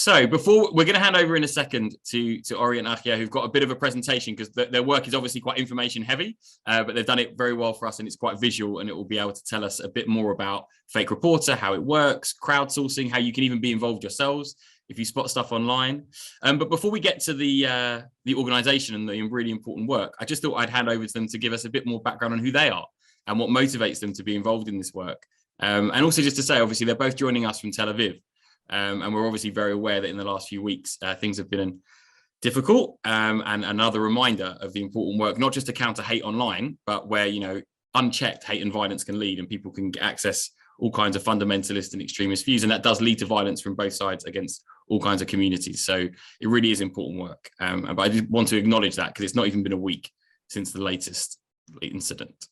So before we're going to hand over in a second to Ori and Achia, who've got a bit of a presentation because their work is obviously quite information heavy, but they've done it very well for us and it's quite visual and it will be able to tell us a bit more about Fake Reporter, how it works, crowdsourcing, how you can even be involved yourselves if you spot stuff online. But before we get to the organization and the really important work, I just thought I'd hand over to them to give us a bit more background on who they are and what motivates them to be involved in this work. And also just to say, obviously, they're both joining us from Tel Aviv. And we're obviously very aware that in the last few weeks, things have been difficult, and another reminder of the important work, not just to counter hate online, but where, you know, unchecked hate and violence can lead and people can access all kinds of fundamentalist and extremist views. And that does lead to violence from both sides against all kinds of communities. So it really is important work. But I just want to acknowledge that because it's not even been a week since the latest incident.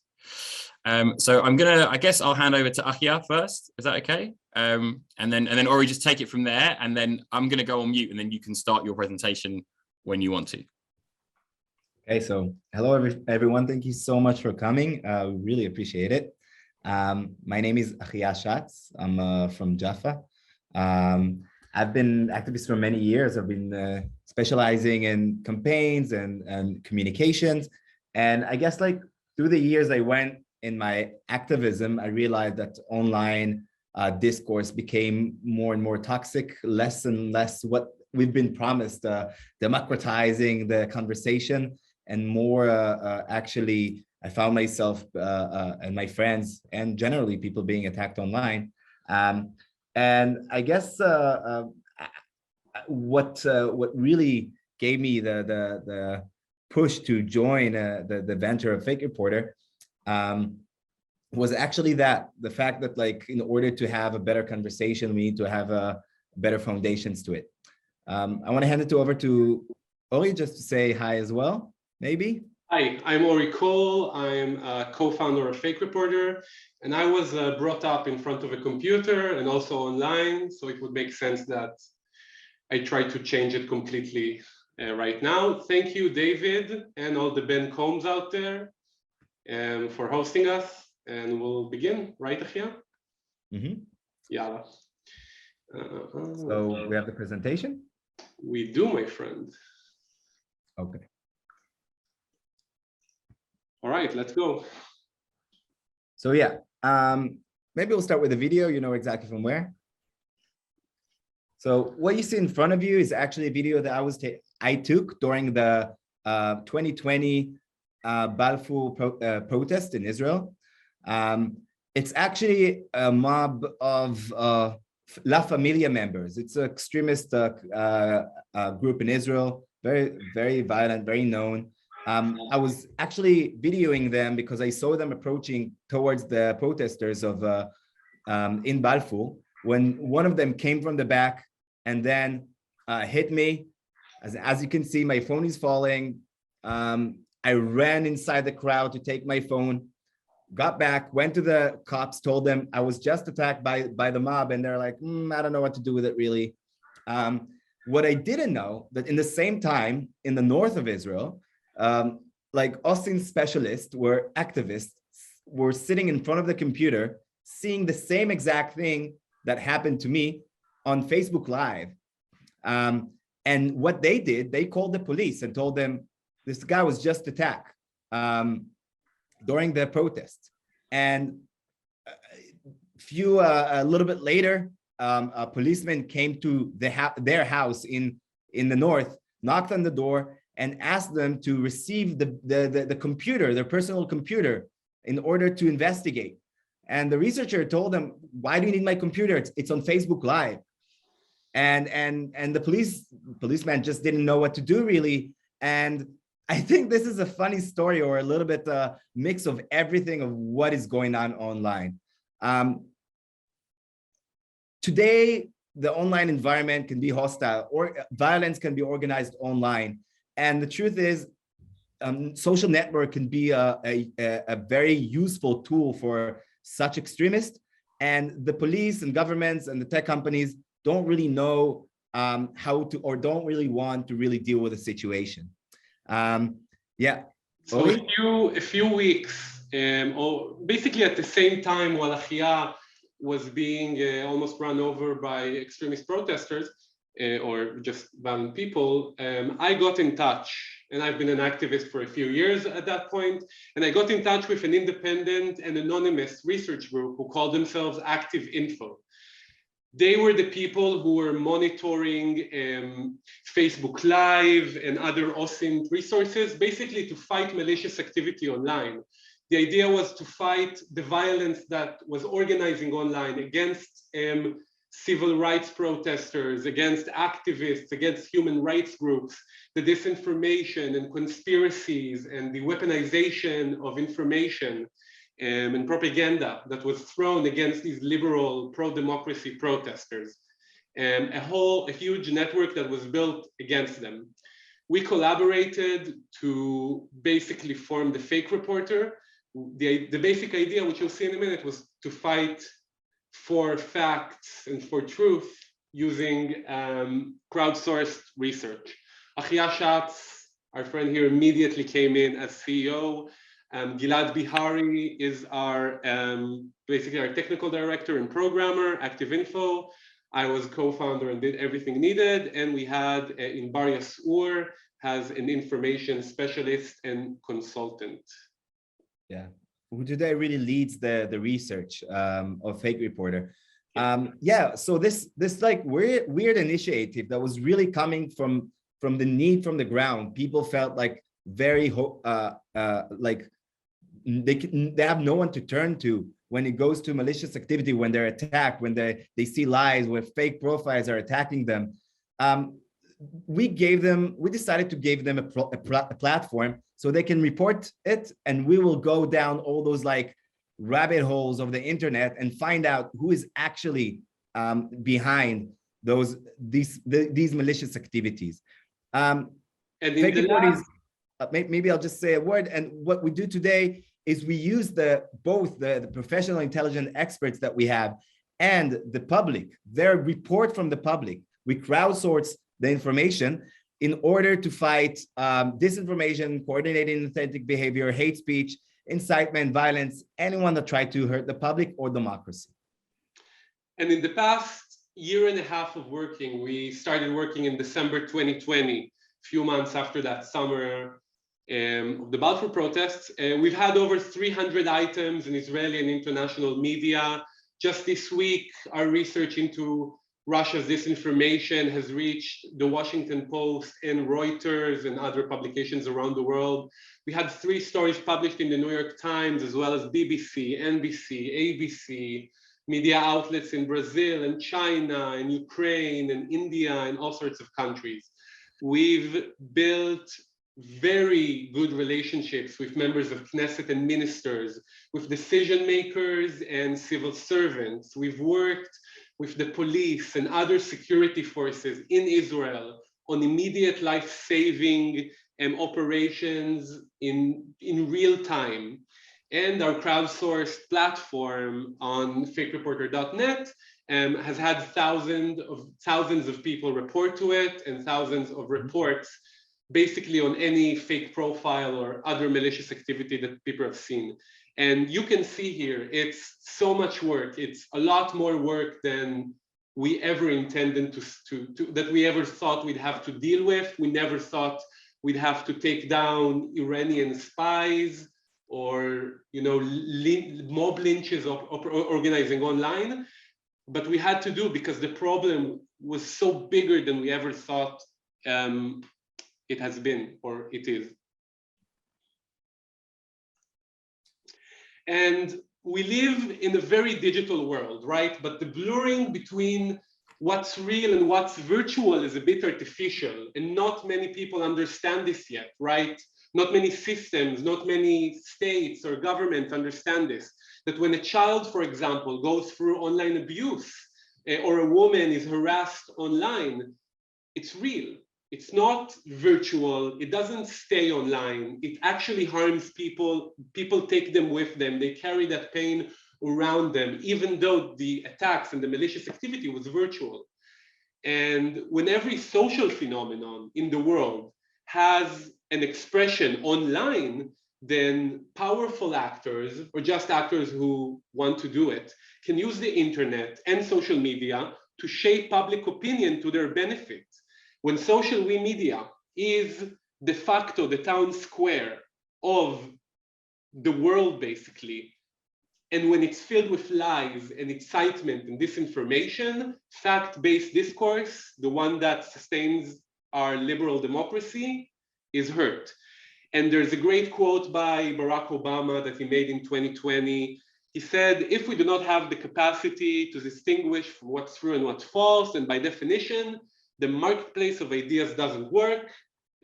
So I guess I'll hand over to Achia first. Is that okay? And then Ori, just take it from there. And then I'm going to go on mute and then you can start your presentation when you want to. Okay, so hello, everyone. Thank you so much for coming. We really appreciate it. My name is Achia Schatz. I'm from Jaffa. I've been activist for many years. I've been specializing in campaigns and communications. And I guess like through the years I went in my activism, I realized that online discourse became more and more toxic, less and less what we've been promised, democratizing the conversation, and more actually, I found myself and my friends and generally people being attacked online. And I guess what really gave me the push to join the venture of Fake Reporter was actually the fact that, like, in order to have a better conversation, we need to have better foundations to it. I want to hand it over to Ori just to say hi as well, maybe. Hi, I'm Ori Cole. I'm a co-founder of Fake Reporter, and I was brought up in front of a computer and also online, so it would make sense that I try to change it completely right now. Thank you, David, and all the Ben Combs out there for hosting us. And we'll begin, right, Achia? Mm-hmm. Yeah. So we have the presentation? We do, my friend. Okay. All right, let's go. So yeah, maybe we'll start with the video. You know exactly from where. So what you see in front of you is actually a video that I took during the 2020 Balfour protest in Israel. It's actually a mob of La Familia members. It's an extremist group in Israel, very, very violent, very known. I was actually videoing them because I saw them approaching towards the protesters in Balfour when one of them came from the back and then hit me. As you can see, my phone is falling. I ran inside the crowd to take my phone, got back, went to the cops, told them I was just attacked by the mob, and they're like, I don't know what to do with it really. What I didn't know, that in the same time, in the north of Israel, like Austin specialists activists were sitting in front of the computer, seeing the same exact thing that happened to me on Facebook Live. And what they did, they called the police and told them this guy was just attacked during the protest. And a little bit later, a policeman came to their house in the north, knocked on the door, and asked them to receive the computer, their personal computer, in order to investigate. And the researcher told them, "Why do you need my computer? It's on Facebook Live." And the policeman just didn't know what to do really. And I think this is a funny story, or a little bit mix of everything of what is going on online. Today, the online environment can be hostile, or violence can be organized online. And the truth is, social network can be a very useful tool for such extremists. And the police and governments and the tech companies don't really know how to, or don't really want to really deal with the situation. Yeah. So a few weeks, or basically at the same time while Achia was being almost run over by extremist protesters, or just violent people, I got in touch, and I've been an activist for a few years at that point, and I got in touch with an independent and anonymous research group who called themselves Active Info. They were the people who were monitoring Facebook Live and other OSINT resources, basically to fight malicious activity online. The idea was to fight the violence that was organizing online against civil rights protesters, against activists, against human rights groups, the disinformation and conspiracies and the weaponization of information and propaganda that was thrown against these liberal pro-democracy protesters. A huge network that was built against them. We collaborated to basically form the Fake Reporter. The basic idea, which you'll see in a minute, was to fight for facts and for truth using crowdsourced research. Achia Schatz, our friend here, immediately came in as CEO. Gilad Bihari is our basically our technical director and programmer, Active Info. I was co-founder and did everything needed. And we had Inbar Yasur as an information specialist and consultant. Yeah, who today really leads the research of Fake Reporter. Yeah, so this like weird initiative that was really coming from the need from the ground. People felt like very like they have no one to turn to when it goes to malicious activity, when they're attacked, when they see lies, where fake profiles are attacking them. We decided to give them a platform so they can report it, and we will go down all those like rabbit holes of the internet and find out who is actually behind these malicious activities. And in the last, maybe I'll just say a word. And what we do today is we use both the professional intelligence experts that we have and the public, their report from the public. We crowdsource the information in order to fight disinformation, coordinated inauthentic behavior, hate speech, incitement, violence, anyone that tried to hurt the public or democracy. And in the past year and a half of working, we started working in December 2020, a few months after that summer of the Balfour protests. We've had over 300 items in Israeli and international media. Just this week, our research into Russia's disinformation has reached the Washington Post and Reuters and other publications around the world. We had 3 stories published in the New York Times, as well as BBC, NBC, ABC, media outlets in Brazil and China and Ukraine and India and all sorts of countries. We've built very good relationships with members of Knesset and ministers, with decision makers and civil servants. We've worked with the police and other security forces in Israel on immediate life-saving operations in real time. And our crowdsourced platform on fakereporter.net has had thousands of people report to it and thousands of reports basically on any fake profile or other malicious activity that people have seen. And you can see here, it's so much work. It's a lot more work than we ever intended that we ever thought we'd have to deal with. We never thought we'd have to take down Iranian spies or, you know, mob lynches of organizing online. But we had to do because the problem was so bigger than we ever thought it has been or it is. And we live in a very digital world, right? But the blurring between what's real and what's virtual is a bit artificial, and not many people understand this yet, right? Not many systems, not many states or governments understand this, that when a child, for example, goes through online abuse or a woman is harassed online, it's real. It's not virtual. It doesn't stay online. It actually harms people. People take them with them. They carry that pain around them, even though the attacks and the malicious activity was virtual. And when every social phenomenon in the world has an expression online, then powerful actors, or just actors who want to do it, can use the internet and social media to shape public opinion to their benefit. When social media is de facto the town square of the world, basically, and when it's filled with lies and incitement and disinformation, fact-based discourse, the one that sustains our liberal democracy, is hurt. And there's a great quote by Barack Obama that he made in 2020. He said, if we do not have the capacity to distinguish from what's true and what's false, and by definition, the marketplace of ideas doesn't work,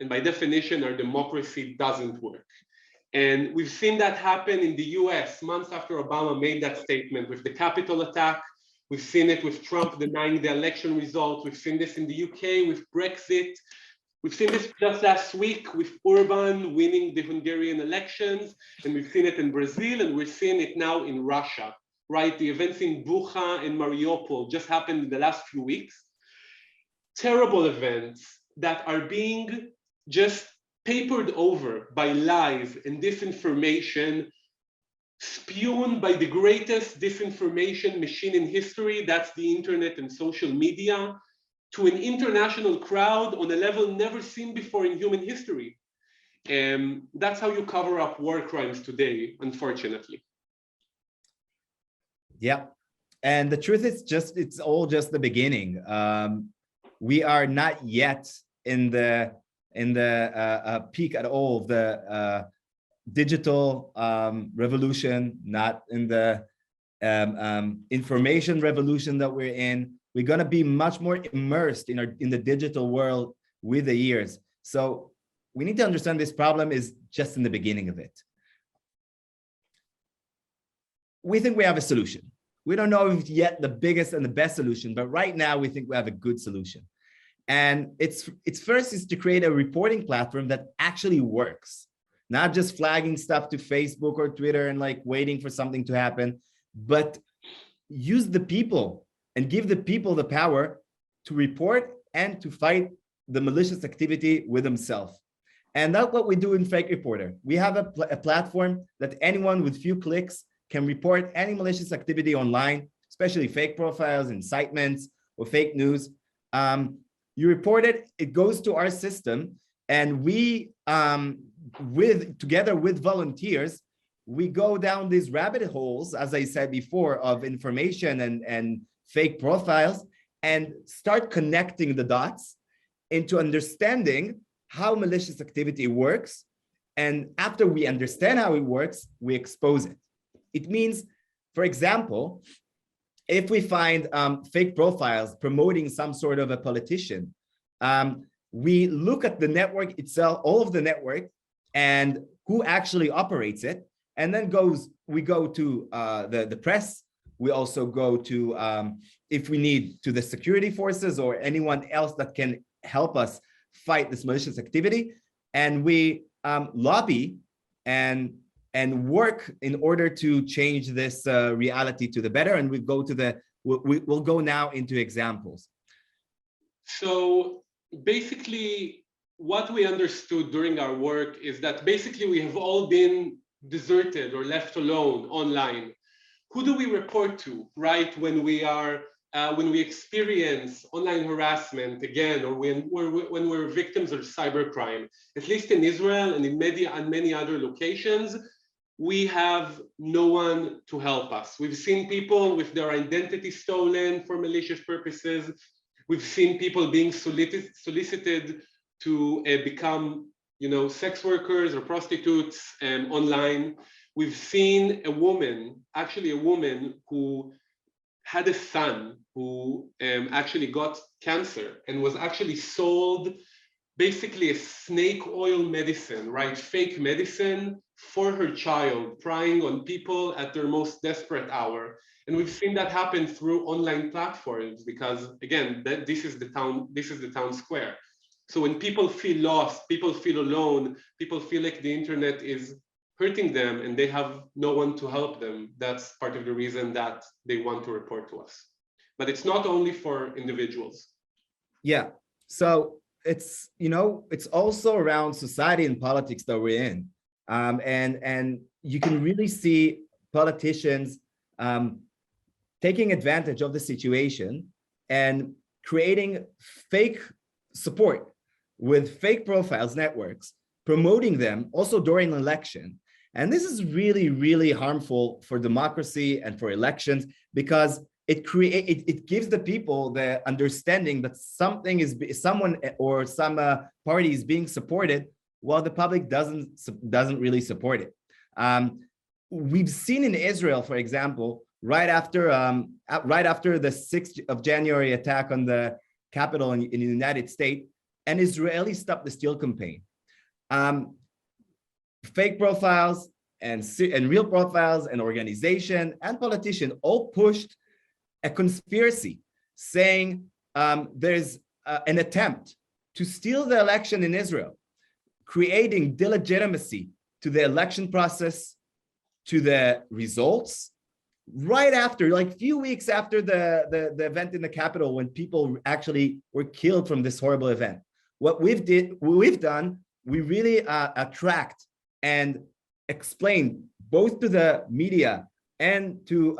and by definition, our democracy doesn't work. And we've seen that happen in the US months after Obama made that statement with the Capitol attack. We've seen it with Trump denying the election results. We've seen this in the UK with Brexit. We've seen this just last week with Orban winning the Hungarian elections. And we've seen it in Brazil, and we're seeing it now in Russia, right? The events in Bucha and Mariupol just happened in the last few weeks. Terrible events that are being just papered over by lies and disinformation, spewed by the greatest disinformation machine in history, that's the internet and social media, to an international crowd on a level never seen before in human history. That's how you cover up war crimes today, unfortunately. Yeah, and the truth is it's all just the beginning. We are not yet in the peak at all of the digital revolution, not in the information revolution that we're in. We're going to be much more immersed in the digital world with the years. So we need to understand this problem is just in the beginning of it. We think we have a solution. We don't know if yet the biggest and the best solution, but right now we think we have a good solution. And its first is to create a reporting platform that actually works, not just flagging stuff to Facebook or Twitter and like waiting for something to happen, but use the people and give the people the power to report and to fight the malicious activity with themselves. And that's what we do in Fake Reporter. We have a platform that anyone with few clicks can report any malicious activity online, especially fake profiles, incitements, or fake news. You report it, it goes to our system, and we, together with volunteers, we go down these rabbit holes, as I said before, of information and fake profiles, and start connecting the dots into understanding how malicious activity works. And after we understand how it works, we expose it. It means, for example, if we find fake profiles promoting some sort of a politician, we look at the network itself, all of the network, and who actually operates it, and then we go to the press. We also go to, if we need, to the security forces or anyone else that can help us fight this malicious activity, and we lobby and work in order to change this reality to the better. And we'll go now into examples. So basically, what we understood during our work is that basically we have all been deserted or left alone online. Who do we report to, right? When we experience online harassment again, or when we're victims of cybercrime, at least in Israel and in many other locations, we have no one to help us. We've seen people with their identity stolen for malicious purposes. We've seen people being solicited to become, sex workers or prostitutes online. We've seen a woman who had a son who actually got cancer and was actually sold basically a snake oil medicine, right? Fake medicine for her child, prying on people at their most desperate hour. And we've seen that happen through online platforms because, again, this is the town square. So when people feel lost, people feel alone, people feel like the internet is hurting them and they have no one to help them, that's part of the reason that they want to report to us. But it's not only for individuals. Yeah, so it's also around society and politics that we're in. And you can really see politicians taking advantage of the situation and creating fake support with fake profiles networks, promoting them also during an election. And this is really, really harmful for democracy and for elections, because it gives the people the understanding that someone or some party is being supported while the public doesn't really support it. We've seen in Israel, for example, right after the 6th of January attack on the Capitol in the United States, an Israeli Stop the Steal campaign. Fake profiles and real profiles and organization and politician all pushed a conspiracy saying there's an attempt to steal the election in Israel, creating delegitimacy to the election process, to the results, right after, like few weeks after the event in the Capitol, when people actually were killed from this horrible event. What we've done, we really attract and explain both to the media and to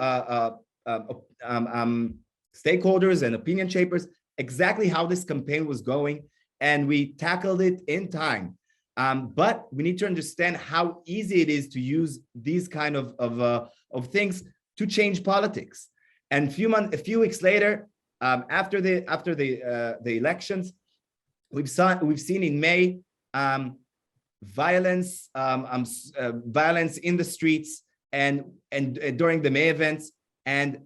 stakeholders and opinion shapers exactly how this campaign was going, and we tackled it in time. But we need to understand how easy it is to use these kind of things to change politics. And a few weeks later, after the elections, we've seen in May violence in the streets and during the May events. And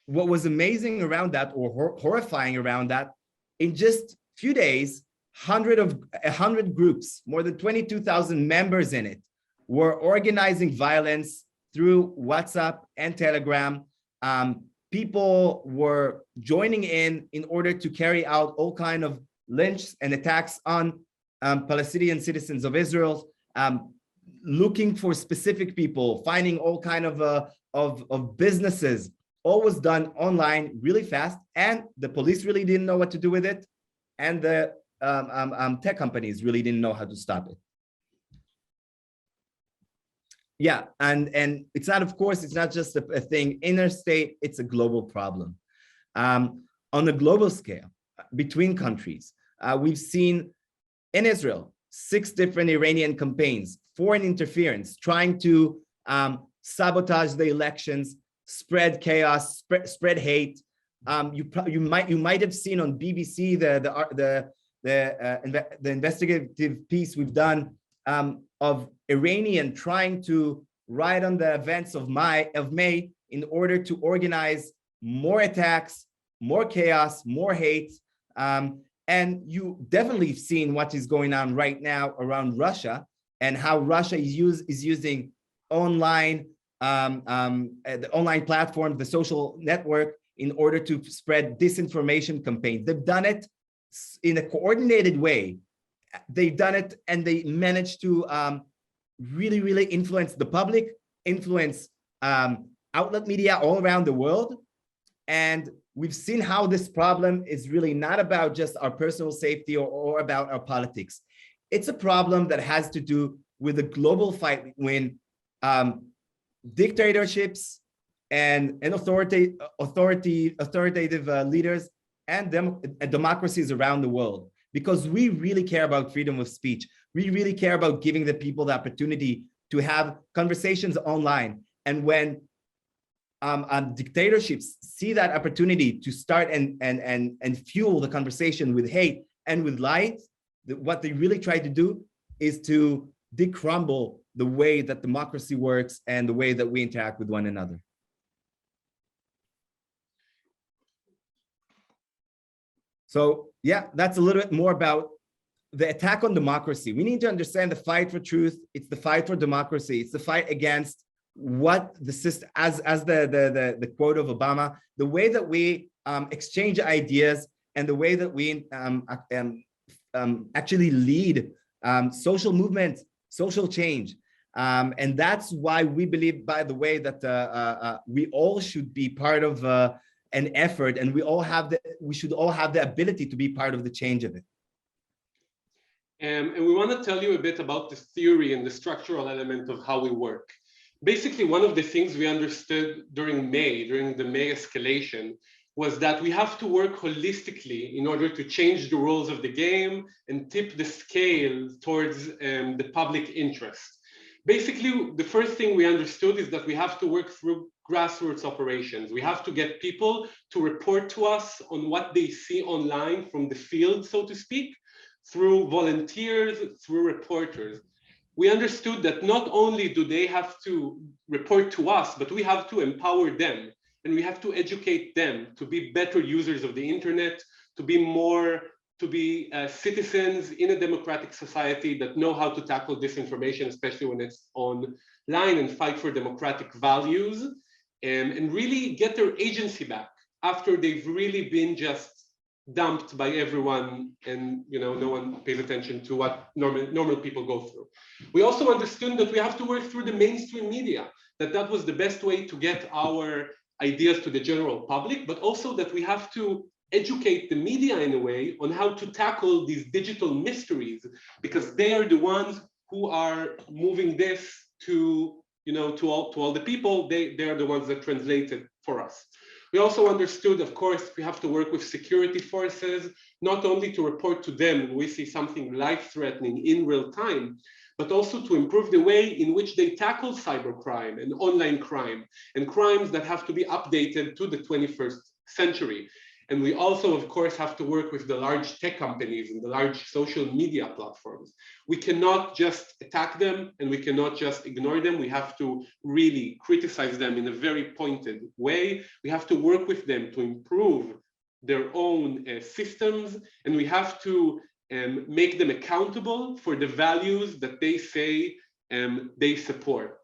what was amazing around that, or horrifying around that, in just few days, 100 groups, more than 22,000 members in it, were organizing violence through WhatsApp and Telegram. People were joining in order to carry out all kinds of lynch and attacks on Palestinian citizens of Israel, looking for specific people, finding all kinds of businesses. All was done online really fast, and the police really didn't know what to do with it, and the tech companies really didn't know how to stop it. Yeah, and it's not, of course, it's not just a thing interstate, it's a global problem. On a global scale, between countries, we've seen in Israel 6 different Iranian campaigns, foreign interference, trying to sabotage the elections, spread chaos, spread hate. You might have seen on BBC the investigative piece we've done of Iranian trying to ride on the events of May in order to organize more attacks, more chaos, more hate. And you definitely have seen what is going on right now around Russia, and how Russia is using online the online platform, the social network, in order to spread disinformation campaigns. They've done it in a coordinated way. They've done it, and they managed to really, really influence the public, influence outlet media all around the world. And we've seen how this problem is really not about just our personal safety or about our politics. It's a problem that has to do with a global fight when dictatorships and authoritative leaders and democracies around the world, because we really care about freedom of speech. We really care about giving the people the opportunity to have conversations online. And when dictatorships see that opportunity to start and fuel the conversation with hate and with lies, what they really try to do is to decrumble the way that democracy works and the way that we interact with one another. So yeah, that's a little bit more about the attack on democracy. We need to understand the fight for truth. It's the fight for democracy. It's the fight against what the system, as the quote of Obama, the way that we exchange ideas and the way that we actually lead social movements, social change. And that's why we believe, by the way, that we all should be part of an effort, and we should all have the ability to be part of the change of it. And we want to tell you a bit about the theory and the structural element of how we work. Basically, one of the things we understood during the May escalation, was that we have to work holistically in order to change the rules of the game and tip the scale towards the public interest. Basically, the first thing we understood is that we have to work through grassroots operations. We have to get people to report to us on what they see online from the field, so to speak, through volunteers, through reporters. We understood that not only do they have to report to us, but we have to empower them. And we have to educate them to be better users of the internet, to be citizens in a democratic society that know how to tackle disinformation, especially when it's online, and fight for democratic values, and really get their agency back after they've really been just dumped by everyone, and no one pays attention to what normal people go through. We also understood that we have to work through the mainstream media, that was the best way to get our ideas to the general public, but also that we have to educate the media in a way on how to tackle these digital mysteries, because they are the ones who are moving this to all the people. They are the ones that translate it for us. We also understood, of course, we have to work with security forces, not only to report to them when we see something life-threatening in real time, but also to improve the way in which they tackle cybercrime and online crime and crimes that have to be updated to the 21st century. And we also, of course, have to work with the large tech companies and the large social media platforms. We cannot just attack them and we cannot just ignore them. We have to really criticize them in a very pointed way. We have to work with them to improve their own systems, and we have to make them accountable for the values that they say they support.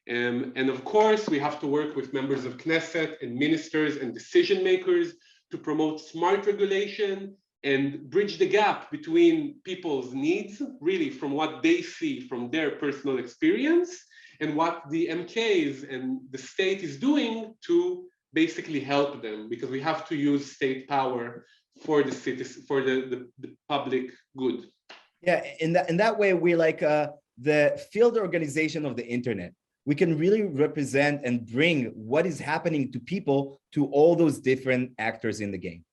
And of course, we have to work with members of Knesset and ministers and decision makers to promote smart regulation and bridge the gap between people's needs, really from what they see from their personal experience, and what the MKs and the state is doing to basically help them, because we have to use state power for the citizens, for the public good. Yeah, in that way, we like the field organization of the internet. We can really represent and bring what is happening to people, to all those different actors in the game.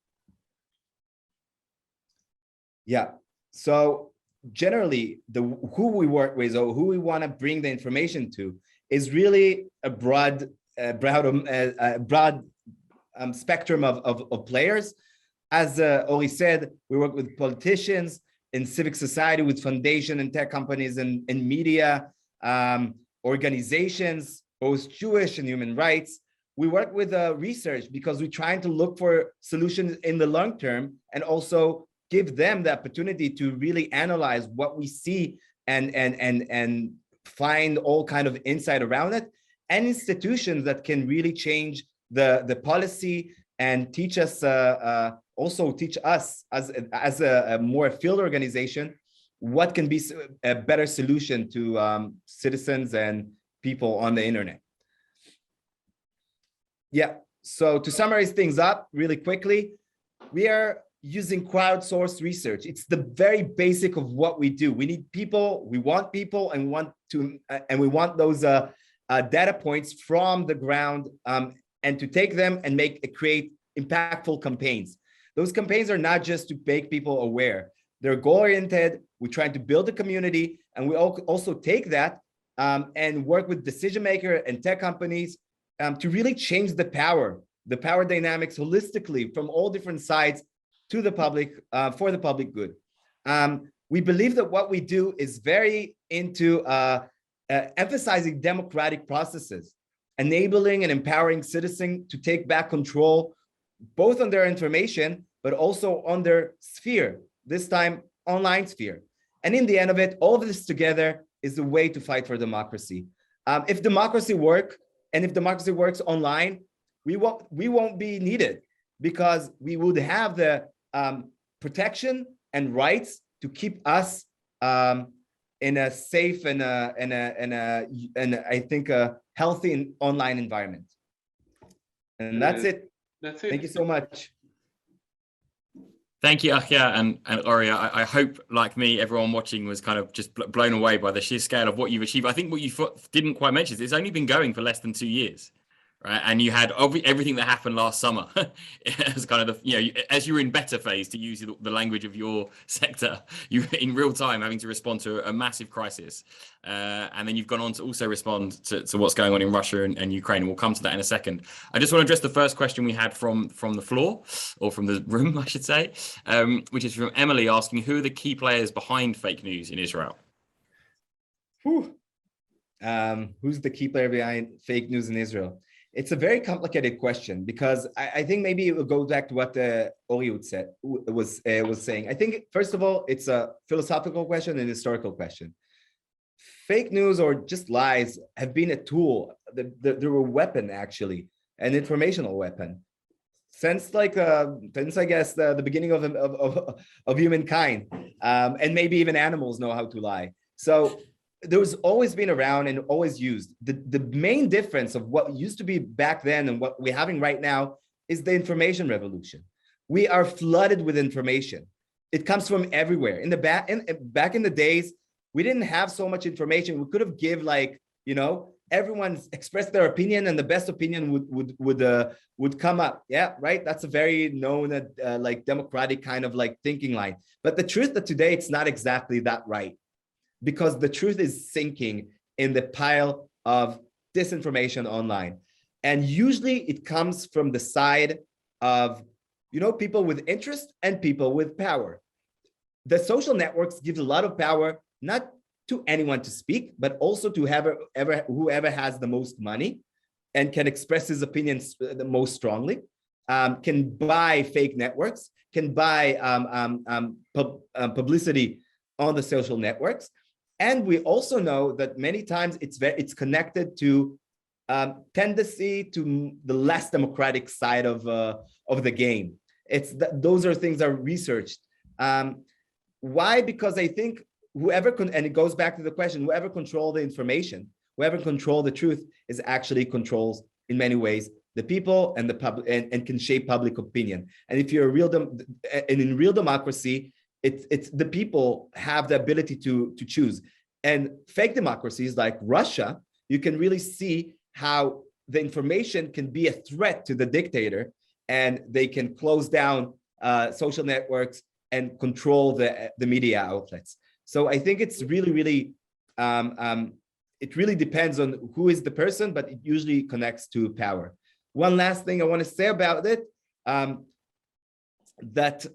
Yeah, so generally, who we work with or who we want to bring the information to is really a broad spectrum of players. As Ori said, we work with politicians, in civic society, with foundation and tech companies and media, organizations, both Jewish and human rights. We work with research because we're trying to look for solutions in the long term, and also give them the opportunity to really analyze what we see and find all kind of insight around it, and institutions that can really change the policy and teach us, also teach us as a more field organization, what can be a better solution to citizens and people on the internet. Yeah, so to summarize things up really quickly, we are using crowdsourced research. It's the very basic of what we do. We need people, we want people, and we want those data points from the ground, and to take them and create impactful campaigns. Those campaigns are not just to make people aware. They're goal-oriented. We're trying to build a community, and we also take that and work with decision maker and tech companies to really change the power dynamics holistically from all different sides to the public, for the public good. We believe that what we do is very into emphasizing democratic processes, enabling and empowering citizens to take back control, both on their information, but also on their sphere, this time online sphere. And in the end of it, all of this together is the way to fight for democracy. If democracy works, and if democracy works online, we won't be needed, because we would have the protection and rights to keep us in a safe and I think a healthy online environment. And that's it. That's it. Thank you so much. Thank you, Achia and Ori. I hope, like me, everyone watching was kind of just blown away by the sheer scale of what you've achieved. I think what you didn't quite mention is it's only been going for less than 2 years, right? And you had everything that happened last summer as kind of as you were in beta phase, to use the language of your sector, you were in real time having to respond to a massive crisis. And then you've gone on to also respond to what's going on in Russia and Ukraine. And we'll come to that in a second. I just want to address the first question we had from the floor, or from the room, I should say, which is from Emily, asking, who are the key players behind fake news in Israel? Whew. Who's the key player behind fake news in Israel? It's a very complicated question, because I think maybe it will go back to what Ori was saying. I think, first of all, it's a philosophical question and historical question. Fake news, or just lies, have been a tool. They're a weapon, actually, an informational weapon, since I guess the beginning of humankind, and maybe even animals know how to lie. So there's always been around and always used. The main difference of what used to be back then and what we're having right now is the information revolution. We are flooded with information. It comes from everywhere. Back in the days, we didn't have so much information. We could have give everyone expressed their opinion, and the best opinion would come up. Yeah, right. That's a very known democratic kind of thinking line. But the truth that today it's not exactly that right, because the truth is sinking in the pile of disinformation online. And usually it comes from the side of, people with interest and people with power. The social networks give a lot of power, not to anyone to speak, but also to whoever has the most money and can express his opinions the most strongly, can buy fake networks, can buy publicity on the social networks. And we also know that many times it's connected to tendency to the less democratic side of the game. Those are things that are researched. Why? Because I think and it goes back to the question, whoever controls the information, whoever controls the truth, is actually controls in many ways the people and the public, and can shape public opinion. And if you're in real democracy, it's the people have the ability to choose. And fake democracies like Russia, you can really see how the information can be a threat to the dictator, and they can close down social networks and control the media outlets. So I think it's really, it really depends on who is the person, but it usually connects to power. One last thing I want to say about it, that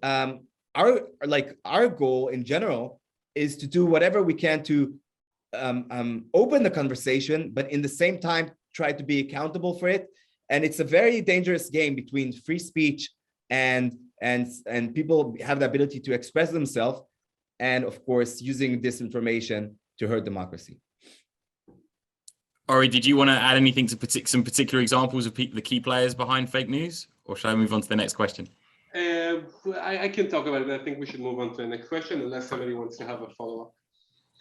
our goal in general is to do whatever we can to open the conversation, but in the same time try to be accountable for it. And it's a very dangerous game between free speech and people have the ability to express themselves, and of course using disinformation to hurt democracy. Ori, did you want to add anything to some particular examples of the key players behind fake news, or shall I move on to the next question? I can talk about it. I think we should move on to the next question, unless somebody wants to have a follow-up.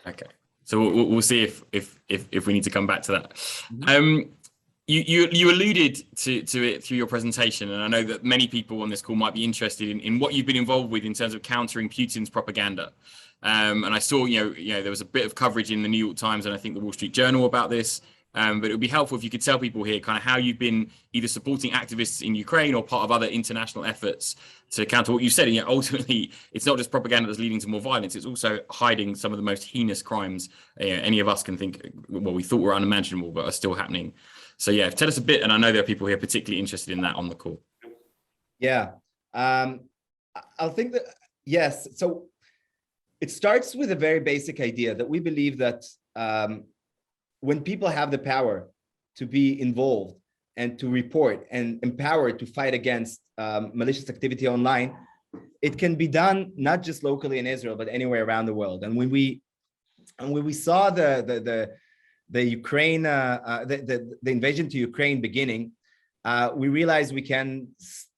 Okay, so we'll see if we need to come back to that. Mm-hmm. You alluded to it through your presentation, and I know that many people on this call might be interested in what you've been involved with in terms of countering Putin's propaganda. And I saw, there was a bit of coverage in the New York Times and I think the Wall Street Journal about this. But it would be helpful if you could tell people here kind of how you've been either supporting activists in Ukraine or part of other international efforts to counter what you said. And ultimately, it's not just propaganda that's leading to more violence. It's also hiding some of the most heinous crimes any of us can think, well, we thought were unimaginable, but are still happening. So yeah, tell us a bit. And I know there are people here particularly interested in that on the call. Yeah, I'll think that, yes. So it starts with a very basic idea that we believe that when people have the power to be involved and to report and empowered to fight against malicious activity online, it can be done not just locally in Israel, but anywhere around the world. And when we saw the Ukraine, the invasion to Ukraine beginning, we realized we can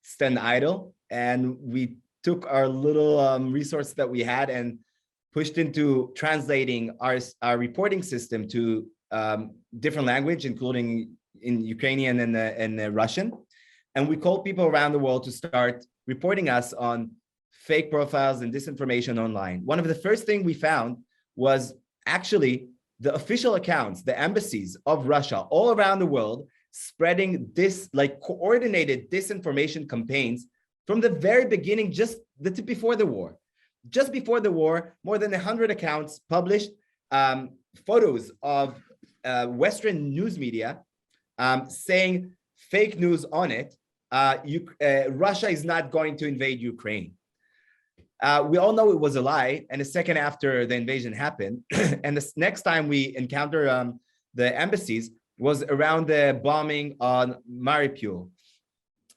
stand idle, and we took our little resource that we had and pushed into translating our reporting system to different language, including in Ukrainian and Russian. And we called people around the world to start reporting us on fake profiles and disinformation online. One of the first things we found was actually the official accounts, the embassies of Russia all around the world spreading this like coordinated disinformation campaigns from the very beginning, before the war. Just before the war, more than 100 accounts published photos of Western news media saying fake news on it. Russia is not going to invade Ukraine. We all know it was a lie, and a second after the invasion happened, and the next time we encounter the embassies was around the bombing on Mariupol,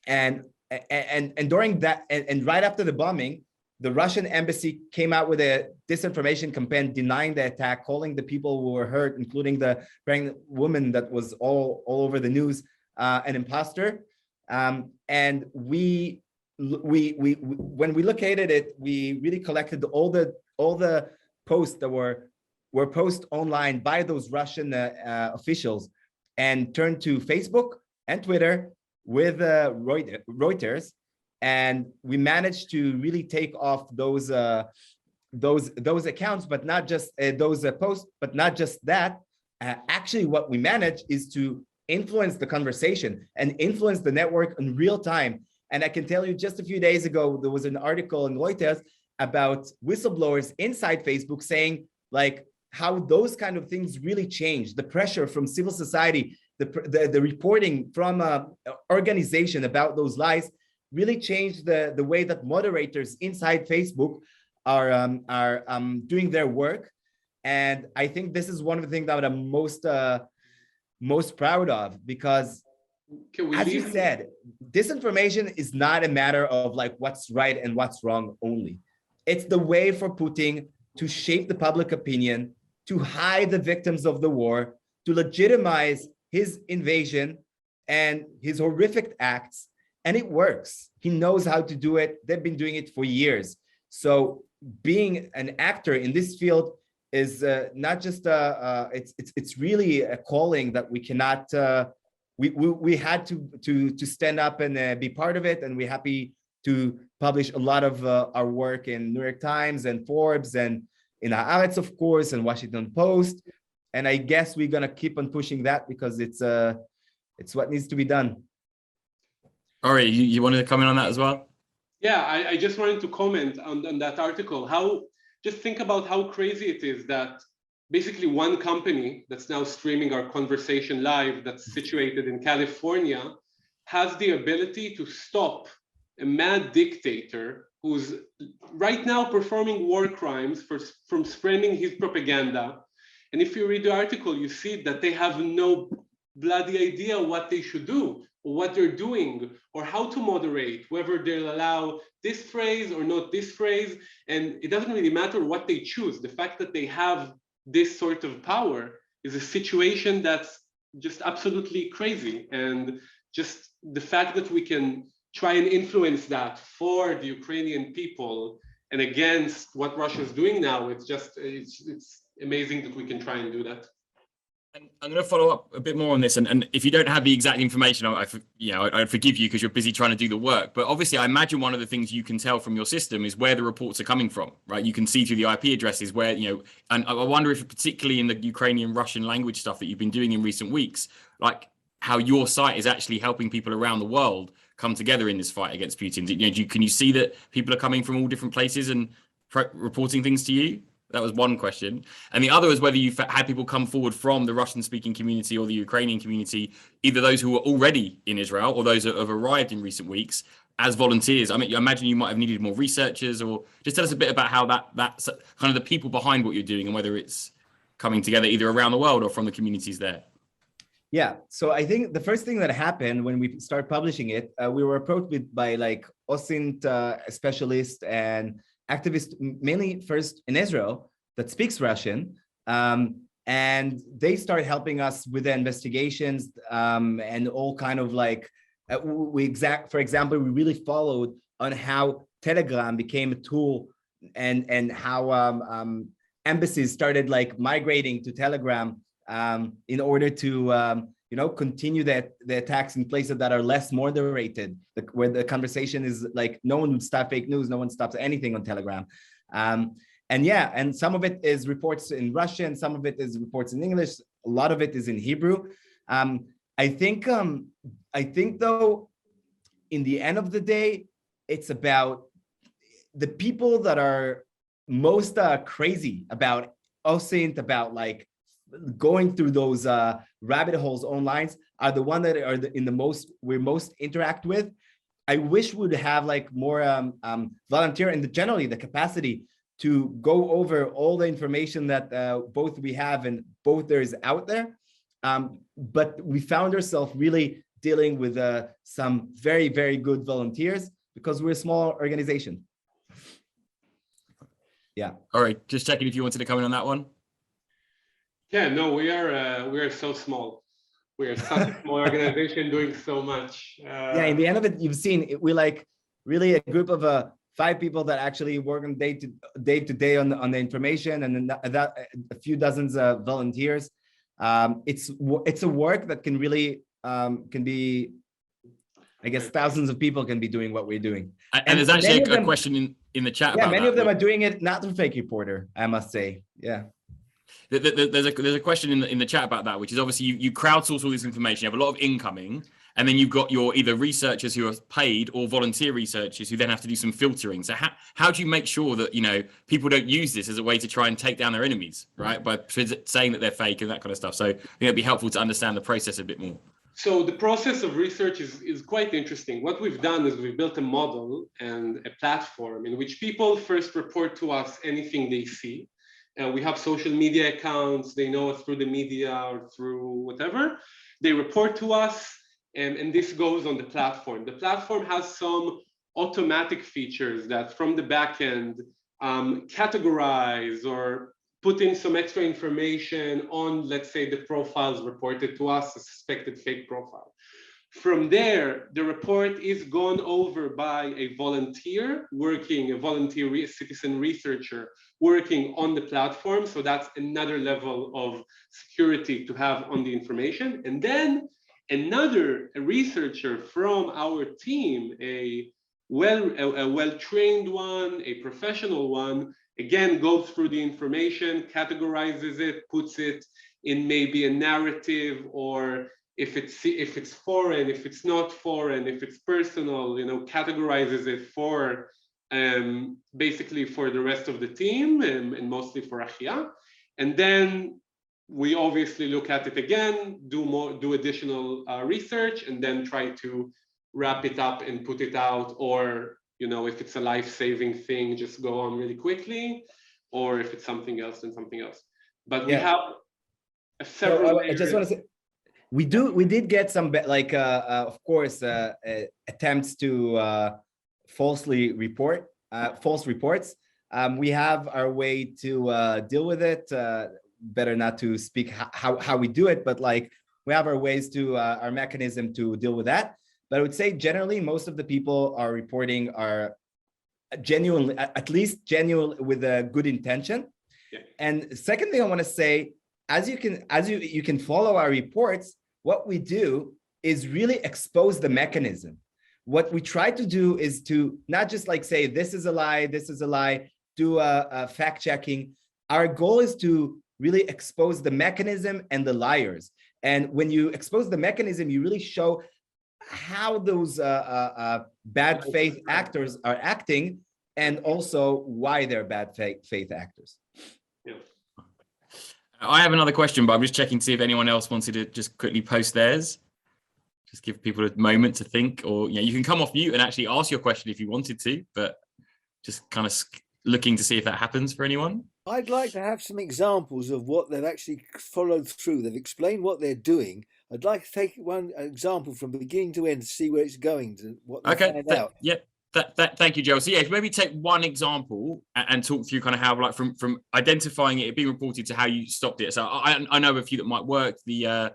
and during that, and right after the bombing, the Russian embassy came out with a disinformation campaign denying the attack, calling the people who were hurt, including the pregnant woman that was all over the news, an imposter. And when we located it, we really collected all the posts that were posted online by those Russian officials, and turned to Facebook and Twitter with Reuters, and we managed to really take off those accounts, but not just those posts, but not just that. Actually, what we managed is to influence the conversation and influence the network in real time. And I can tell you, just a few days ago, there was an article in Reuters about whistleblowers inside Facebook saying like how those kind of things really changed. The pressure from civil society, the reporting from organization about those lies really changed the way that moderators inside Facebook are doing their work. And I think this is one of the things that I'm most proud of, because as you said, disinformation is not a matter of like what's right and what's wrong only. It's the way for Putin to shape the public opinion, to hide the victims of the war, to legitimize his invasion and his horrific acts. And it works. He knows how to do it. They've been doing it for years. So being an actor in this field is not just it's really a calling that we cannot. We had to stand up and be part of it, and we're happy to publish a lot of our work in New York Times and Forbes and in Haaretz, of course, and Washington Post. And I guess we're gonna keep on pushing that because it's what needs to be done. Ori, you wanted to comment on that as well? Yeah, I just wanted to comment on that article. Just think about how crazy it is that basically one company that's now streaming our conversation live, that's situated in California, has the ability to stop a mad dictator who's right now performing war crimes from spreading his propaganda. And if you read the article, you see that they have no bloody idea what they should do, or what they're doing, or how to moderate, whether they'll allow this phrase or not this phrase. And it doesn't really matter what they choose. The fact that they have this sort of power is a situation that's just absolutely crazy. And just the fact that we can try and influence that for the Ukrainian people and against what Russia is doing now, it's amazing that we can try and do that. And I'm going to follow up a bit more on this. And if you don't have the exact information, I'd forgive you because you're busy trying to do the work. But obviously, I imagine one of the things you can tell from your system is where the reports are coming from, right? You can see through the IP addresses where, and I wonder if particularly in the Ukrainian Russian language stuff that you've been doing in recent weeks, like how your site is actually helping people around the world come together in this fight against Putin. Can you see that people are coming from all different places and reporting things to you? That was one question. And the other is whether you've had people come forward from the Russian-speaking community or the Ukrainian community, either those who were already in Israel or those that have arrived in recent weeks as volunteers. I mean, I imagine you might have needed more researchers, or just tell us a bit about how that's kind of the people behind what you're doing and whether it's coming together either around the world or from the communities there. Yeah, so I think the first thing that happened when we started publishing it, we were approached by like OSINT specialists and activists, mainly first in Israel, that speaks Russian. And they started helping us with the investigations and all kind of like, for example, we really followed on how Telegram became a tool and how embassies started like migrating to Telegram in order to continue the attacks in places that are less moderated, where the conversation is like no one would stop fake news, no one stops anything on Telegram. And some of it is reports in Russian, some of it is reports in English, a lot of it is in Hebrew. I think though, in the end of the day, it's about the people that are most crazy about OSINT, about like going through those rabbit holes online, are the one that are we most interact with. I wish we'd have like more volunteer and generally the capacity to go over all the information that both we have and both there is out there. But we found ourselves really dealing with some very, very good volunteers because we're a small organization. Yeah. All right, just checking if you wanted to come in on that one. Yeah, no, we are so small. We are such a small organization doing so much. Yeah, in the end of it, you've seen we're like really a group of 5 people that actually work on day to day on the information, and then that a few dozens of volunteers. It's a work that can really can be, I guess, thousands of people can be doing what we're doing. And there's actually a question in the chat. Yeah, about many that. of them are doing it not through Fake Reporter, I must say. Yeah. There's a question in the chat about that, which is obviously you crowdsource all this information. You have a lot of incoming, and then you've got your either researchers who are paid or volunteer researchers who then have to do some filtering. So how do you make sure that, you know, people don't use this as a way to try and take down their enemies, right? By saying that they're fake and that kind of stuff. So I think it'd be helpful to understand the process a bit more. So the process of research is quite interesting. What we've done is we've built a model and a platform in which people first report to us anything they see. We have social media accounts. They know us through the media or through whatever. They report to us, and this goes on the platform. The platform has some automatic features that from the back end categorize or put in some extra information on, let's say, the profiles reported to us, a suspected fake profile. From there, the report is gone over by a volunteer citizen researcher working on the platform. So that's another level of security to have on the information. And then a researcher from our team, a well-trained one, a professional one, again, goes through the information, categorizes it, puts it in maybe a narrative, or if it's foreign, if it's not foreign, if it's personal, you know, categorizes it for basically for the rest of the team and mostly for Achia. And then we obviously look at it again, do additional research, and then try to wrap it up and put it out, or, you know, if it's a life-saving thing, just go on really quickly, or if it's something else, then something else. But we have several. I just want to say, we did get some like of course attempts to falsely report false reports. We have our way to deal with it. Better not to speak how we do it, but like we have our ways to our mechanism to deal with that. But I would say generally most of the people are reporting are genuinely, at least genuine, with a good intention. Yeah. And second thing I want to say, as you can follow our reports, what we do is really expose the mechanism. What we try to do is to not just like say, this is a lie, do a fact checking. Our goal is to really expose the mechanism and the liars. And when you expose the mechanism, you really show how those bad faith actors are acting, and also why they're bad faith actors. Yeah. I have another question, but I'm just checking to see if anyone else wanted to just quickly post theirs. Just give people a moment to think, or you can come off mute and actually ask your question if you wanted to, but just kind of looking to see if that happens for anyone. I'd like to have some examples of what they've actually followed through. They've explained what they're doing. I'd like to take one example from beginning to end to see where it's going, to what they find out. Yeah. Thank you, Joe. So yeah, maybe take one example and talk through kind of how, like, from identifying it being reported to how you stopped it. So I know a few that might work. The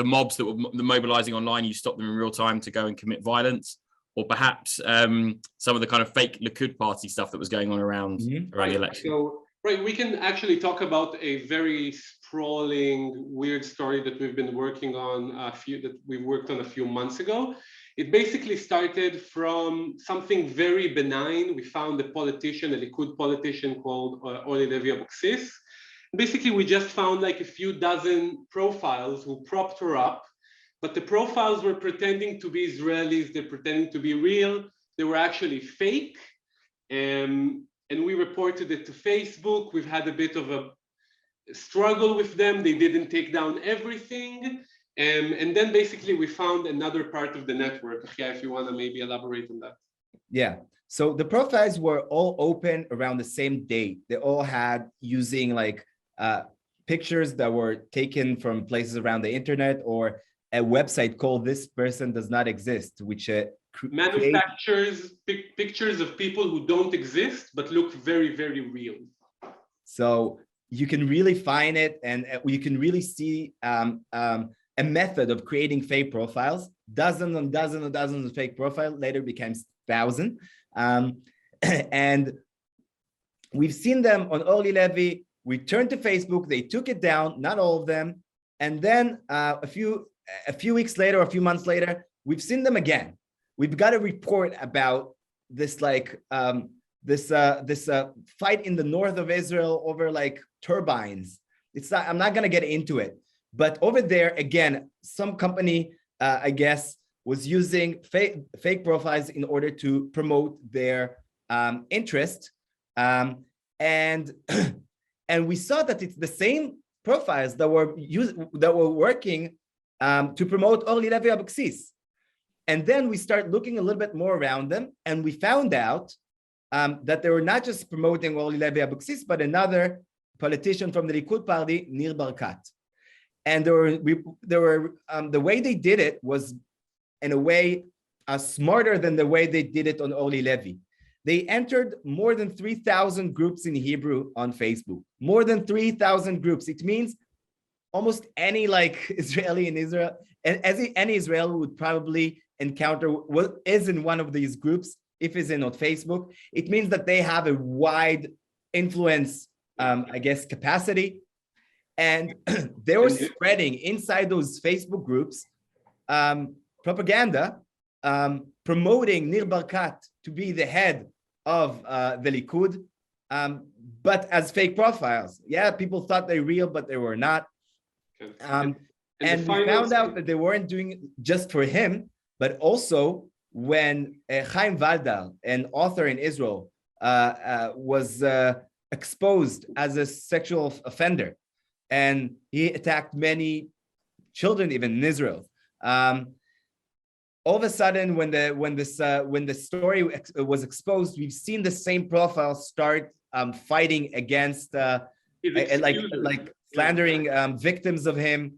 mobs that were mobilizing online, you stopped them in real time to go and commit violence, or perhaps some of the kind of fake Likud party stuff that was going on around the election. So we can actually talk about a very sprawling, weird story that we've been working on a few months ago. It basically started from something very benign. We found a Likud politician called Oli Levy Abuxis. Basically, we just found like a few dozen profiles who propped her up, but the profiles were pretending to be Israelis, they're pretending to be real, they were actually fake. And we reported it to Facebook. We've had a bit of a struggle with them. They didn't take down everything. And then basically we found another part of the network. Yeah, if you want to maybe elaborate on that. Yeah. So the profiles were all open around the same date. They all had using like pictures that were taken from places around the internet, or a website called This Person Does Not Exist, which manufactures pictures of people who don't exist but look very, very real. So you can really find it, and you can really see a method of creating fake profiles. Dozens and dozens and dozens of fake profiles, later became thousands. And we've seen them on Orly Levy. We turned to Facebook, they took it down, not all of them. And then a few weeks later, a few months later, we've seen them again. We've got a report about this like this fight in the north of Israel over like turbines. I'm not gonna get into it, but over there again, some company I guess was using fake profiles in order to promote their interest, and and we saw that it's the same profiles that were working to promote Orly Levy Abuxis. And then we start looking a little bit more around them, and we found out that they were not just promoting Orly Levy Abuxis, but another politician from the Likud party, Nir Barkat. And the way they did it was in a way smarter than the way they did it on Orly Levy. They entered more than 3,000 groups in Hebrew on Facebook. More than 3,000 groups. It means almost any like Israeli in Israel, and any Israeli would probably encounter what is in one of these groups if it's in on Facebook. It means that they have a wide influence, I guess, capacity. And they were spreading inside those Facebook groups propaganda, promoting Nir Barkat to be the head of the Likud, but as fake profiles. Yeah, people thought they're real, but they were not. And we found out that they weren't doing it just for him, but also when Chaim Valdal, an author in Israel, was exposed as a sexual offender, and he attacked many children even in Israel. All of a sudden, when the story was exposed, we've seen the same profile start fighting against like slandering victims of him,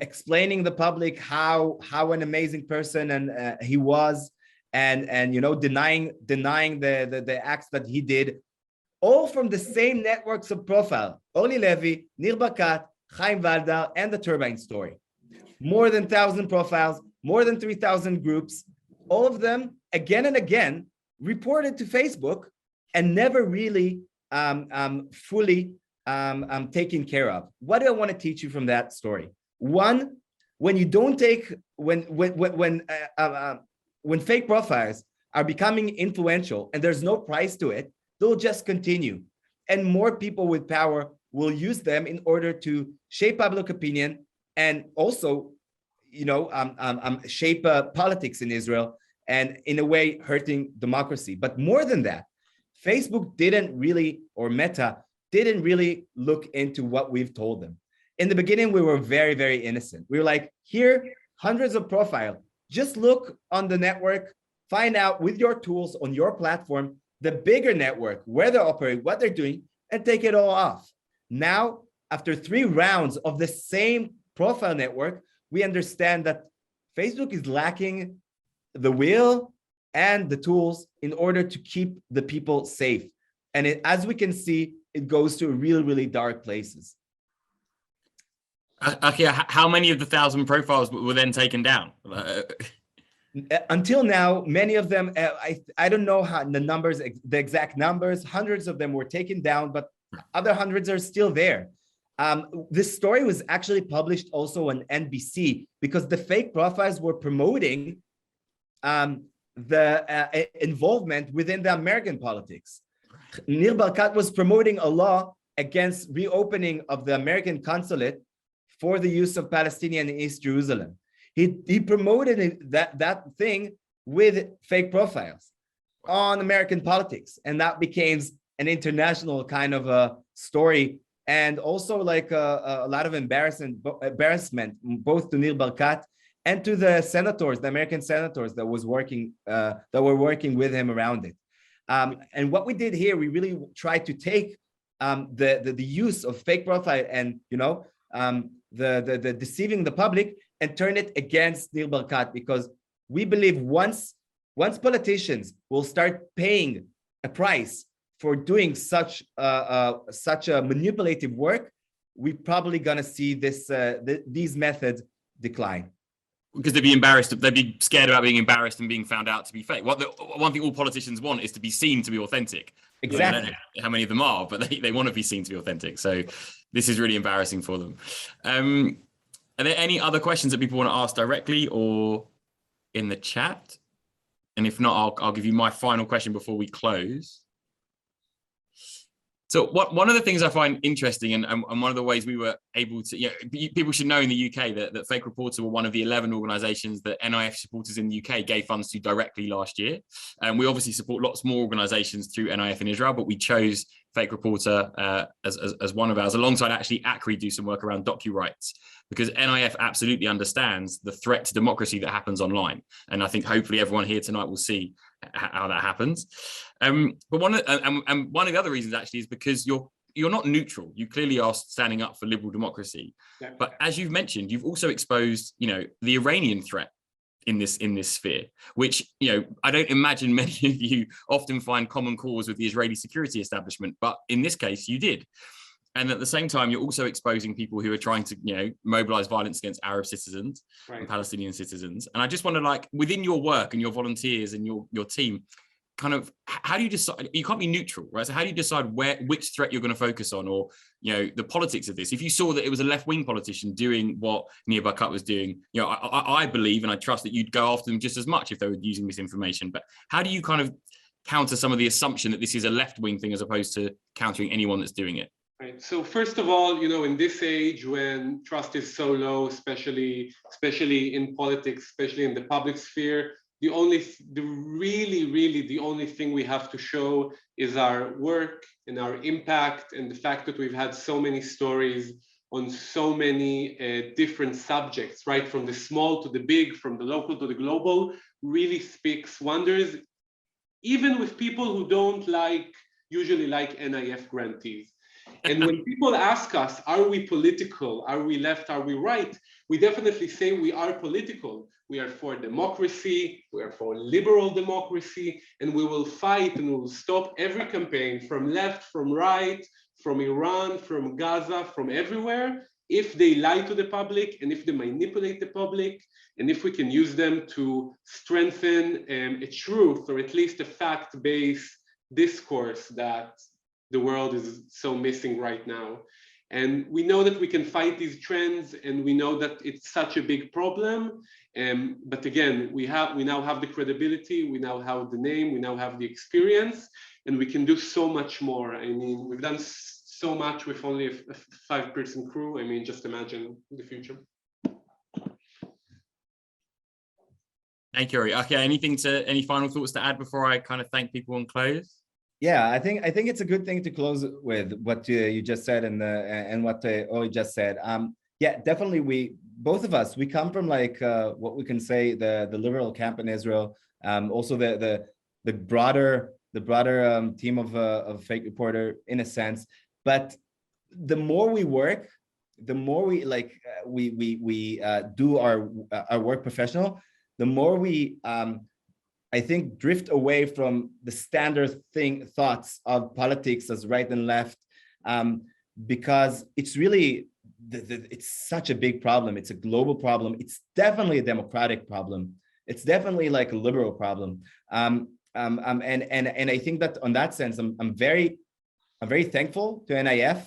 explaining the public how an amazing person and he was, and you know, denying the acts that he did, all from the same networks of profile: Orly Levy, Nir Barkat, Chaim Valdal, and the Turbine Story. More than 1,000 profiles, more than 3,000 groups, all of them again and again reported to Facebook and never really fully taken care of. What do I want to teach you from that story? One, when you don't take, when fake profiles are becoming influential and there's no price to it, they'll just continue. And more people with power will use them in order to shape public opinion and also, you know, shape politics in Israel, and in a way hurting democracy. But more than that, Facebook didn't really, or Meta didn't really look into what we've told them. In the beginning, we were very, very innocent. We were like, here, hundreds of profiles. Just look on the network, find out with your tools on your platform, the bigger network, where they operate, what they're doing, and take it all off. Now, after 3 rounds of the same profile network, we understand that Facebook is lacking the will and the tools in order to keep the people safe. And as we can see, it goes to really, really dark places. Okay, how many of the 1,000 profiles were then taken down? Until now, many of them, I don't know how the numbers, the exact numbers, hundreds of them were taken down, but other hundreds are still there. This story was actually published also on NBC because the fake profiles were promoting the involvement within the American politics. Nir Barkat was promoting a law against reopening of the American consulate for the use of Palestinian in East Jerusalem. He promoted that thing with fake profiles on American politics, and that became an international kind of a story, and also like a lot of embarrassment, both to Nir Barkat and to the senators, the American senators that were working with him around it. And what we did here, we really tried to take the use of fake profile and the deceiving the public and turn it against Nir Barkat, because we believe once politicians will start paying a price for doing such a manipulative work, we're probably gonna see these methods decline. Because they'd be embarrassed, they'd be scared about being embarrassed and being found out to be fake. One thing all politicians want is to be seen to be authentic. Exactly. I don't know how many of them are, but they want to be seen to be authentic. So this is really embarrassing for them. Are there any other questions that people want to ask directly or in the chat? And if not, I'll give you my final question before we close. So one of the things I find interesting, and one of the ways we were able to, people should know in the UK that Fake Reporter were one of the 11 organisations that NIF supporters in the UK gave funds to directly last year. And we obviously support lots more organisations through NIF in Israel, but we chose Fake Reporter as one of ours, alongside actually ACRI do some work around docu-rights, because NIF absolutely understands the threat to democracy that happens online. And I think hopefully everyone here tonight will see how that happens. But one of the other reasons actually is because you're not neutral. You clearly are standing up for liberal democracy. Yeah. But as you've mentioned, you've also exposed, the Iranian threat in this sphere, which, I don't imagine many of you often find common cause with the Israeli security establishment, but in this case you did. And at the same time, you're also exposing people who are trying to, mobilize violence against Arab citizens and Palestinian citizens. And I just wonder, like, within your work and your volunteers and your team, kind of, how do you decide? You can't be neutral, right? So how do you decide which threat you're going to focus on, or, the politics of this? If you saw that it was a left-wing politician doing what Nir Barkat was doing, I believe, and I trust that you'd go after them just as much if they were using misinformation. But how do you kind of counter some of the assumption that this is a left-wing thing as opposed to countering anyone that's doing it? Right. So first of all, in this age when trust is so low, especially in politics, especially in the public sphere, the only thing we have to show is our work and our impact, and the fact that we've had so many stories on so many different subjects, right? From the small to the big, from the local to the global, really speaks wonders, even with people who don't usually like NIF grantees. And when people ask us, are we political? Are we left? Are we right? We definitely say we are political. We are for democracy. We are for liberal democracy. And we will fight and we will stop every campaign from left, from right, from Iran, from Gaza, from everywhere, if they lie to the public and if they manipulate the public, and if we can use them to strengthen a truth, or at least a fact-based discourse that the world is so missing right now. And we know that we can fight these trends, and we know that it's such a big problem. But again, we now have the credibility, we now have the name, we now have the experience, and we can do so much more. I mean, we've done so much with only a 5-person crew. I mean, just imagine the future. Thank you, Ori. Okay, any final thoughts to add before I kind of thank people and close? Yeah, I think it's a good thing to close with what you just said and what Ori just said. Yeah, definitely. Both of us, we come from what we can say the liberal camp in Israel. Also the broader team of Fake Reporter in a sense. But the more we work, the more we do our work professional, the more we I think drift away from the standard thoughts of politics as right and left, because it's really it's such a big problem. It's a global problem. It's definitely a democratic problem. It's definitely like a liberal problem. And I think that on that sense, I'm very thankful to NIF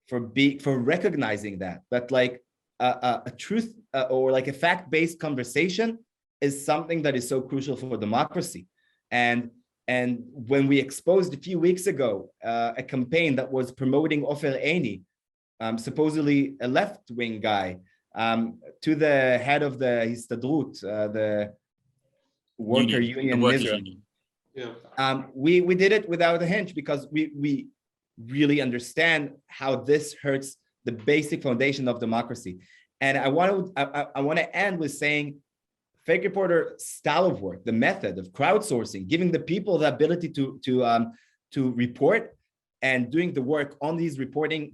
for recognizing that like a truth or like a fact-based conversation is something that is so crucial for democracy. And And when we exposed a few weeks ago a campaign that was promoting Ofer Eini, supposedly a left-wing guy, to the head of the Histadrut, the worker union in Israel. Yeah. We did it without a hinge because we really understand how this hurts the basic foundation of democracy. And I want to end with saying, Fake Reporter style of work, the method of crowdsourcing, giving the people the ability to report and doing the work on these reporting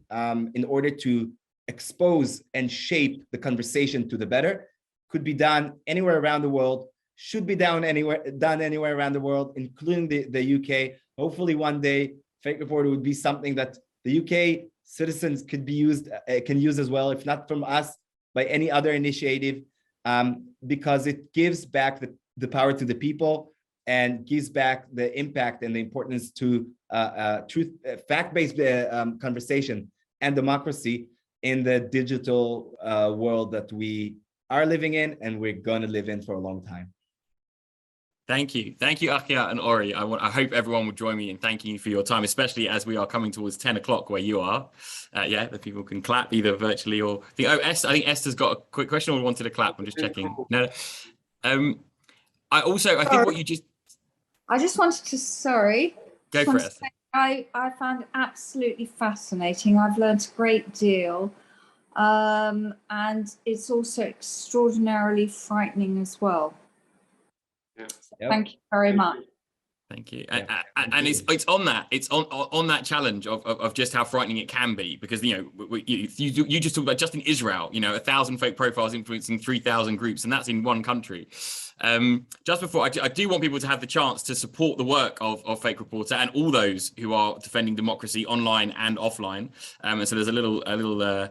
in order to expose and shape the conversation to the better, could be done anywhere around the world, should be done anywhere around the world, including the UK. Hopefully one day, Fake Reporter would be something that the UK citizens can use as well, if not from us, by any other initiative. Because it gives back the power to the people and gives back the impact and the importance to fact-based conversation and democracy in the digital world that we are living in and we're going to live in for a long time. Thank you, Achia and Ori. I hope everyone will join me in thanking you for your time, especially as we are coming towards 10 o'clock where you are. Yeah, the people can clap either virtually or. I think Esther's got a quick question or wanted to clap. I'm just checking. No. I think what you just. I just wanted to. Sorry. Go for it. I found it absolutely fascinating. I've learned a great deal, and it's also extraordinarily frightening as well. Yep. Thank you very much. Thank you. And it's on that challenge of just how frightening it can be, because you just talked about just in Israel, 1,000 fake profiles influencing 3,000 groups, and that's in one country. Just before, I do want people to have the chance to support the work of Fake Reporter and all those who are defending democracy online and offline. And so there's a little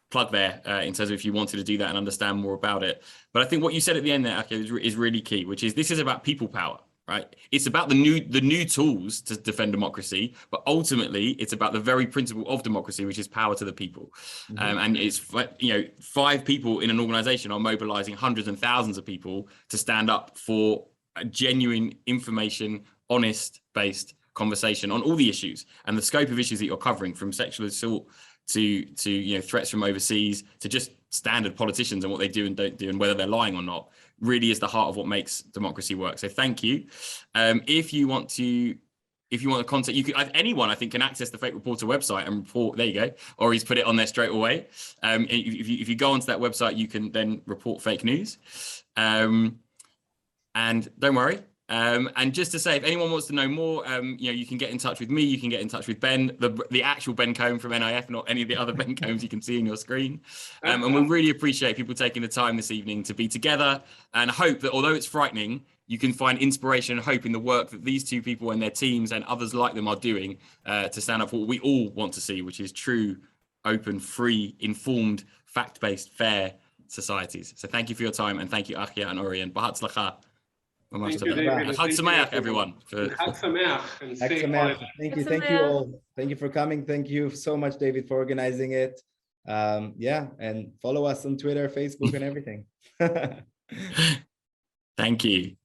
plug there in terms of if you wanted to do that and understand more about it. But I think what you said at the end there, Achia, is really key, which is this is about people power, right? It's about the new tools to defend democracy, but ultimately it's about the very principle of democracy, which is power to the people. Mm-hmm. And it's 5 people in an organization are mobilizing hundreds and thousands of people to stand up for a genuine information, honest based conversation on all the issues and the scope of issues that you're covering, from sexual assault to threats from overseas, to just standard politicians and what they do and don't do and whether they're lying or not, really is the heart of what makes democracy work. So thank you. If you want to contact, you can, anyone I think can access the Fake Reporter website and report. There you go. Or he's put it on there straight away. If you go onto that website, you can then report fake news. And don't worry. And just to say, if anyone wants to know more, you can get in touch with me. You can get in touch with Ben, the actual Ben Combe from NIF, not any of the other Ben Combes you can see on your screen. And we really appreciate people taking the time this evening to be together, and hope that although it's frightening, you can find inspiration and hope in the work that these 2 people and their teams and others like them are doing to stand up for what we all want to see, which is true, open, free, informed, fact-based, fair societies. So thank you for your time, and thank you, Achia and Ori, and B'Hatzlacha. Thank you, David. Chag Sameach, everyone. Chag Sameach. Thank you all. Thank you for coming. Thank you so much, David, for organizing it. And follow us on Twitter, Facebook, and everything. Thank you.